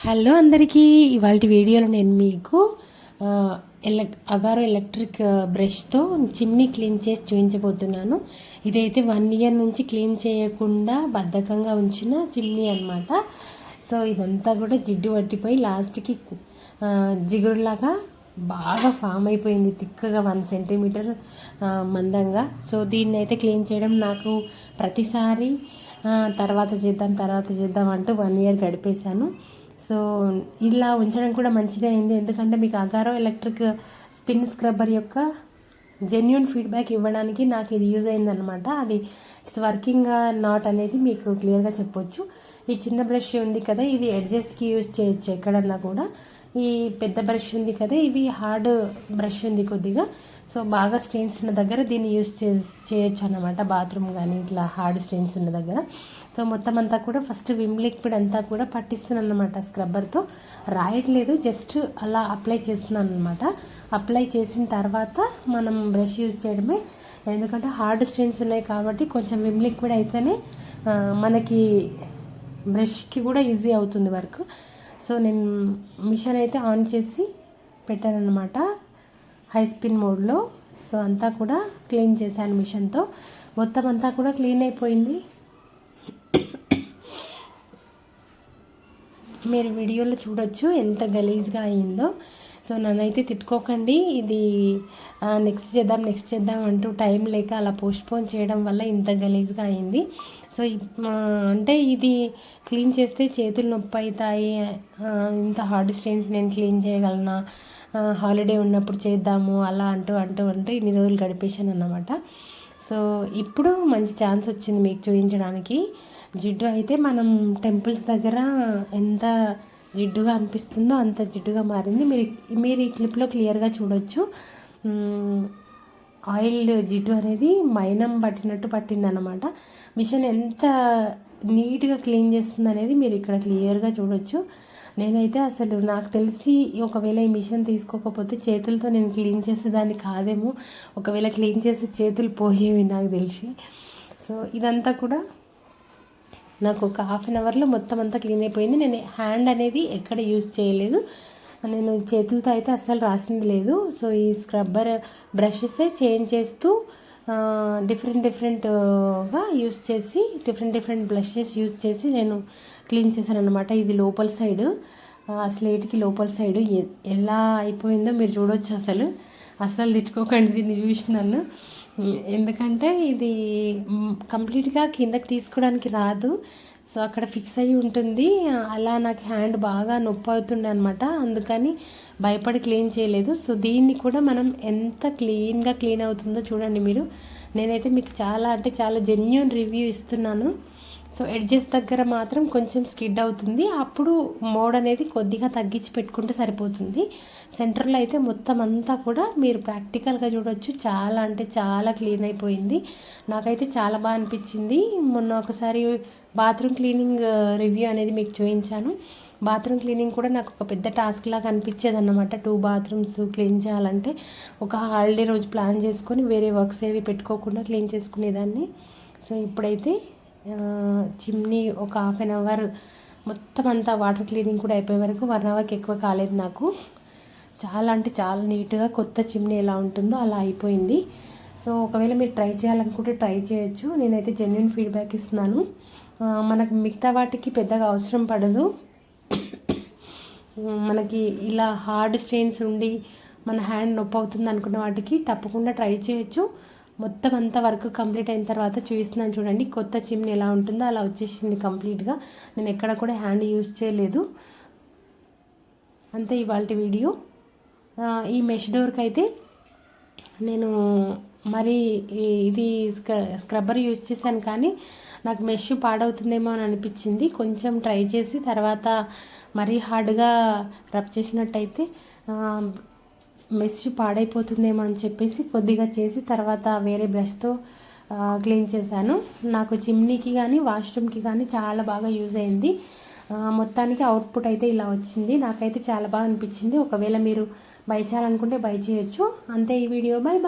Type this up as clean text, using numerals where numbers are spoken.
Hello అందరికీ, ఇవాళ వీడియోలో నేను మీకు అగారో ఎలక్ట్రిక్ బ్రష్తో చిమ్నీ క్లీన్ చేసి చూపించబోతున్నాను. ఇదైతే 1 ఇయర్ నుంచి క్లీన్ చేయకుండా బద్ధకంగా ఉంచిన చిమ్నీ అనమాట. సో ఇదంతా కూడా జిడ్డు పట్టిపోయి లాస్ట్కి జిగురులాగా బాగా ఫామ్ అయిపోయింది, తిక్కగా 1 సెంటీమీటర్ మందంగా. సో దీన్ని అయితే క్లీన్ చేయడం నాకు ప్రతిసారి తర్వాత చేద్దాం అంటూ 1 ఇయర్ గడిపేశాను. సో ఇలా ఉంచడం కూడా మంచిదే అయింది, ఎందుకంటే మీకు అగారో ఎలక్ట్రిక్ స్పిన్ స్క్రబ్బర్ యొక్క జెన్యూన్ ఫీడ్బ్యాక్ ఇవ్వడానికి నాకు ఇది యూజ్ అయిందనమాట. అది ఇట్స్ వర్కింగ్ నాట్ అనేది మీకు క్లియర్గా చెప్పొచ్చు. ఈ చిన్న బ్రష్ ఉంది కదా, ఇది ఎడ్జెస్ట్కి యూజ్ చేయొచ్చు ఎక్కడన్నా కూడా. ఈ పెద్ద బ్రష్ ఉంది కదా, ఇది హార్డ్ బ్రష్ ఉంది కొద్దిగా. సో బాగా స్టెయిన్స్ ఉన్న దగ్గర దీన్ని యూజ్ చేయొచ్చు అనమాట, బాత్రూమ్ కానీ ఇట్లా హార్డ్ స్టెయిన్స్ ఉన్న దగ్గర. సో మొత్తం అంతా కూడా ఫస్ట్ విమ్ లిక్విడ్ అంతా కూడా పట్టిస్తున్నాను అనమాట స్క్రబ్బర్తో. రాయట్లేదు, జస్ట్ అలా అప్లై చేస్తున్నాను అనమాట. అప్లై చేసిన తర్వాత మనం బ్రష్ యూజ్ చేయడమే, ఎందుకంటే హార్డ్ స్టెయిన్స్ ఉన్నాయి కాబట్టి కొంచెం విమ్ లిక్విడ్ అయితేనే మనకి బ్రష్కి కూడా ఈజీ అవుతుంది వర్క్. సో నేను మిషన్ అయితే ఆన్ చేసి పెట్టాను అనమాట హై స్పిన్ మోడ్లో. సో అంతా కూడా క్లీన్ చేశాను మిషన్తో. మొత్తం అంతా కూడా క్లీన్ అయిపోయింది. మీరు వీడియోలో చూడొచ్చు ఎంత గలీజ్గా అయిందో. సో నన్నైతే తిట్టుకోకండి, ఇది నెక్స్ట్ చేద్దాం అంటూ టైం లేక అలా పోస్ట్పోన్ చేయడం వల్ల ఇంత గలీజ్గా అయింది. సో అంటే ఇది క్లీన్ చేస్తే చేతులు నొప్పి అవుతాయి, ఇంత హార్డ్ స్టెయిన్స్ నేను క్లీన్ చేయగలనా, హాలిడే ఉన్నప్పుడు చేద్దాము అలా అంటూ ఇన్ని రోజులు గడిపేశాను అన్నమాట. సో ఇప్పుడు మంచి ఛాన్స్ వచ్చింది మీకు చూపించడానికి. జిడ్డు అయితే మనం టెంపుల్స్ దగ్గర ఎంత జిడ్డుగా అనిపిస్తుందో అంత జిడ్డుగా మారింది. మీరు ఈ క్లిప్లో క్లియర్గా చూడొచ్చు. ఆయిల్ జిడ్డు అనేది మైనం పట్టినట్టు పట్టిందన్నమాట. మిషన్ ఎంత నీట్గా క్లీన్ చేస్తుంది అనేది మీరు ఇక్కడ క్లియర్గా చూడొచ్చు. నేనైతే అసలు నాకు తెలిసి ఒకవేళ ఈ మిషన్ తీసుకోకపోతే చేతులతో నేను క్లీన్ చేసేదాన్ని కాదేమో, ఒకవేళ క్లీన్ చేసే చేతులు పోయేవి నాకు తెలిసి. సో ఇదంతా కూడా నాకు ఒక ½ అన్ అవర్లో మొత్తం అంతా క్లీన్ అయిపోయింది. నేను హ్యాండ్ అనేది ఎక్కడ యూజ్ చేయలేదు, నేను చేతులతో అయితే అస్సలు రాసింది లేదు. సో ఈ స్క్రబ్బర్ బ్రషెసే చేంజ్ చేస్తూ డిఫరెంట్గా యూజ్ చేసి డిఫరెంట్ బ్రషెస్ యూజ్ చేసి నేను క్లీన్ చేశాను అనమాట. ఇది లోపల సైడు, స్లేట్కి లోపల సైడు ఎలా అయిపోయిందో మీరు చూడొచ్చు. అసలు తిట్టుకోకండి దీన్ని చూసినాను, ఎందుకంటే ఇది కంప్లీట్గా కిందకి తీసుకోవడానికి రాదు. సో అక్కడ ఫిక్స్ అయ్యి ఉంటుంది. అలా నాకు హ్యాండ్ బాగా నొప్పి అవుతుండే అనమాట, అందుకని భయపడి క్లీన్ చేయలేదు. సో దీన్ని కూడా మనం ఎంత క్లీన్గా క్లీన్ అవుతుందో చూడండి మీరు. నేనైతే మీకు చాలా జెన్యూన్ రివ్యూ ఇస్తున్నాను. సో ఎడ్జెస్ దగ్గర మాత్రం కొంచెం స్కిడ్ అవుతుంది, అప్పుడు మోడ్ అనేది కొద్దిగా తగ్గించి పెట్టుకుంటే సరిపోతుంది. సెంటర్లో అయితే మొత్తం అంతా కూడా మీరు ప్రాక్టికల్గా చూడొచ్చు, చాలా క్లీన్ అయిపోయింది. నాకైతే చాలా బాగా అనిపించింది. మొన్న ఒకసారి బాత్రూమ్ క్లీనింగ్ రివ్యూ అనేది మీకు చూపించాను. బాత్రూమ్ క్లీనింగ్ కూడా నాకు ఒక పెద్ద టాస్క్ లాగా అనిపించేది అన్నమాట. 2 బాత్రూమ్స్ క్లీన్ చేయాలంటే ఒక హాలిడే రోజు ప్లాన్ చేసుకొని వేరే వర్క్స్ ఏవి పెట్టుకోకుండా క్లీన్ చేసుకునేదాన్ని. సో ఇప్పుడైతే చిమ్నీ ఒక ½ అన్ అవర్ మొత్తం అంతా వాటర్ క్లీనింగ్ కూడా అయిపోయే వరకు 1 అవర్కి ఎక్కువ కాలేదు నాకు. చాలా నీట్గా కొత్త చిమ్నీ ఎలా ఉంటుందో అలా అయిపోయింది. సో ఒకవేళ మీరు ట్రై చేయాలనుకుంటే ట్రై చేయొచ్చు. నేనైతే జెన్యూన్ ఫీడ్బ్యాక్ ఇస్తున్నాను. మనకు మిగతా వాటికి పెద్దగా అవసరం పడదు. మనకి ఇలా హార్డ్ స్టెయిన్స్ ఉండి మన హ్యాండ్ నొప్పి అవుతుంది అనుకున్న వాటికి తప్పకుండా ట్రై చేయొచ్చు. మొత్తం అంతా వర్క్ కంప్లీట్ అయిన తర్వాత చూపిస్తున్నాను చూడండి, కొత్త చిమ్నీ ఎలా ఉంటుందో అలా వచ్చేసింది కంప్లీట్గా. నేను ఎక్కడ కూడా హ్యాండ్ యూజ్ చేయలేదు. అంతే ఇవాళ వీడియో. ఈ మెష్ డోర్కి అయితే నేను మరి ఇది స్క్రబ్బర్ యూజ్ చేశాను, కానీ నాకు మెష్ పాడవుతుందేమో అని అనిపించింది. కొంచెం ట్రై చేసి తర్వాత మరీ హార్డ్గా రబ్ చేసినట్టయితే మెష్ పాడైపోతుందేమో అని చెప్పేసి కొద్దిగా చేసి తర్వాత వేరే బ్రష్తో క్లీన్ చేశాను. నాకు చిమ్నీకి కానీ వాష్రూమ్కి కానీ చాలా బాగా యూజ్ అయింది. మొత్తానికి అవుట్పుట్ అయితే ఇలా వచ్చింది. నాకైతే చాలా బాగా అనిపించింది. ఒకవేళ మీరు బై చేయాలనుకుంటే బై చేయొచ్చు. అంతే ఈ వీడియో. బాయ్.